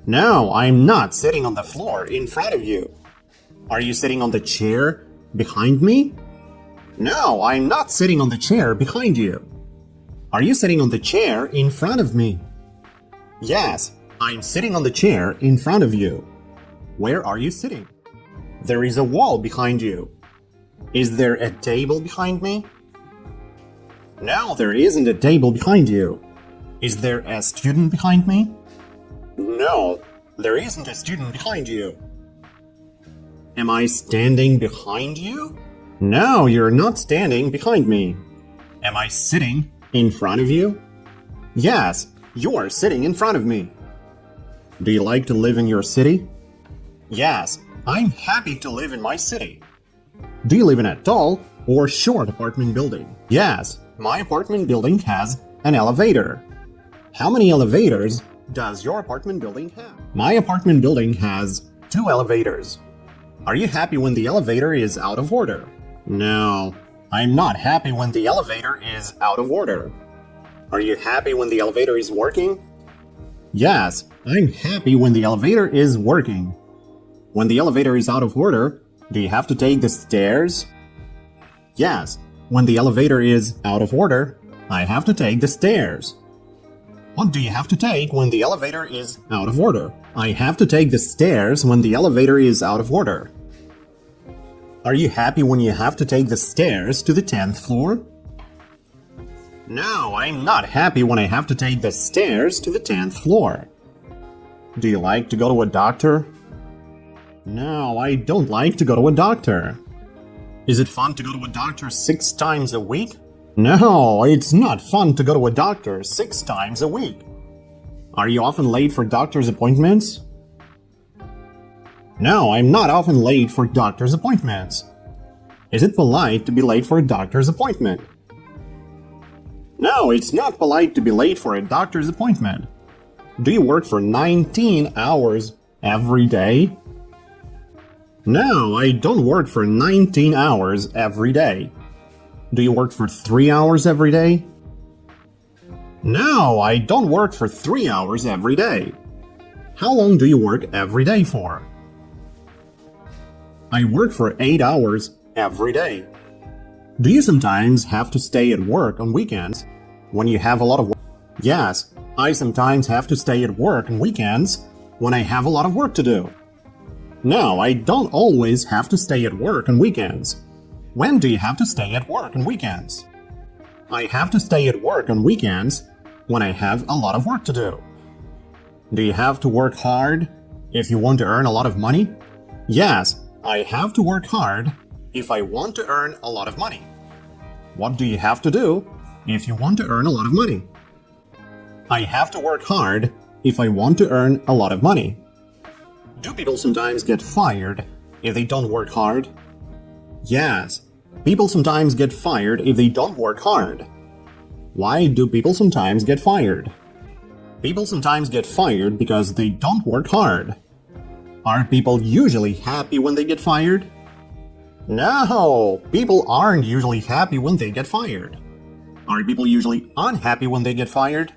No, I'm not sitting on the floor in front of you. Are you sitting on the chair behind me? No, I'm not sitting on the chair behind you. Are you sitting on the chair in front of me? Yes, I'm sitting on the chair in front of you. Where are you sitting? There is a wall behind you. Is there a table behind me? No, there isn't a table behind you. Is there a student behind me? No, there isn't a student behind you. Am I standing behind you? No, you're not standing behind me. Am I sitting in front of you? Yes, you are sitting in front of me. Do you like to live in your city? Yes, I'm happy to live in my city. Do you live in a tall or short apartment building? Yes, my apartment building has an elevator. How many elevators does your apartment building have? My apartment building has 2 elevators. Are you happy when the elevator is out of order? No, I'm not happy when the elevator is out of order. Are you happy when the elevator is working? Yes, I'm happy when the elevator is working. When the elevator is out of order, do you have to take the stairs? Yes, when the elevator is out of order, I have to take the stairs. What do you have to take when the elevator is out of order? I have to take the stairs when the elevator is out of order. Are you happy when you have to take the stairs to the 10th floor? No, I'm not happy when I have to take the stairs to the 10th floor. Do you like to go to a doctor? No, I don't like to go to a doctor. Is it fun to go to a doctor 6 times a week? No, it's not fun to go to a doctor 6 times a week. Are you often late for doctor's appointments? No, I'm not often late for doctor's appointments. Is it polite to be late for a doctor's appointment? No, it's not polite to be late for a doctor's appointment. Do you work for 19 hours every day? No, I don't work for 19 hours every day. Do you work for 3 hours every day? No, I don't work for 3 hours every day. How long do you work every day for? I work for 8 hours every day. Do you sometimes have to stay at work on weekends when you have a lot of work? Yes, I sometimes have to stay at work on weekends when I have a lot of work to do. No, I don't always have to stay at work on weekends. When do you have to stay at work on weekends? I have to stay at work on weekends when I have a lot of work to do. Do you have to work hard if you want to earn a lot of money? Yes, I have to work hard if I want to earn a lot of money. What do you have to do if you want to earn a lot of money? I have to work hard if I want to earn a lot of money. Do people sometimes get fired if they don't work hard? Yes, people sometimes get fired if they don't work hard. Why do people sometimes get fired? People sometimes get fired because they don't work hard. Are people usually happy when they get fired? No, people aren't usually happy when they get fired. Are people usually unhappy when they get fired?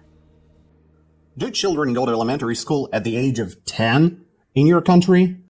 Do children go to elementary school at the age of 10 in your country?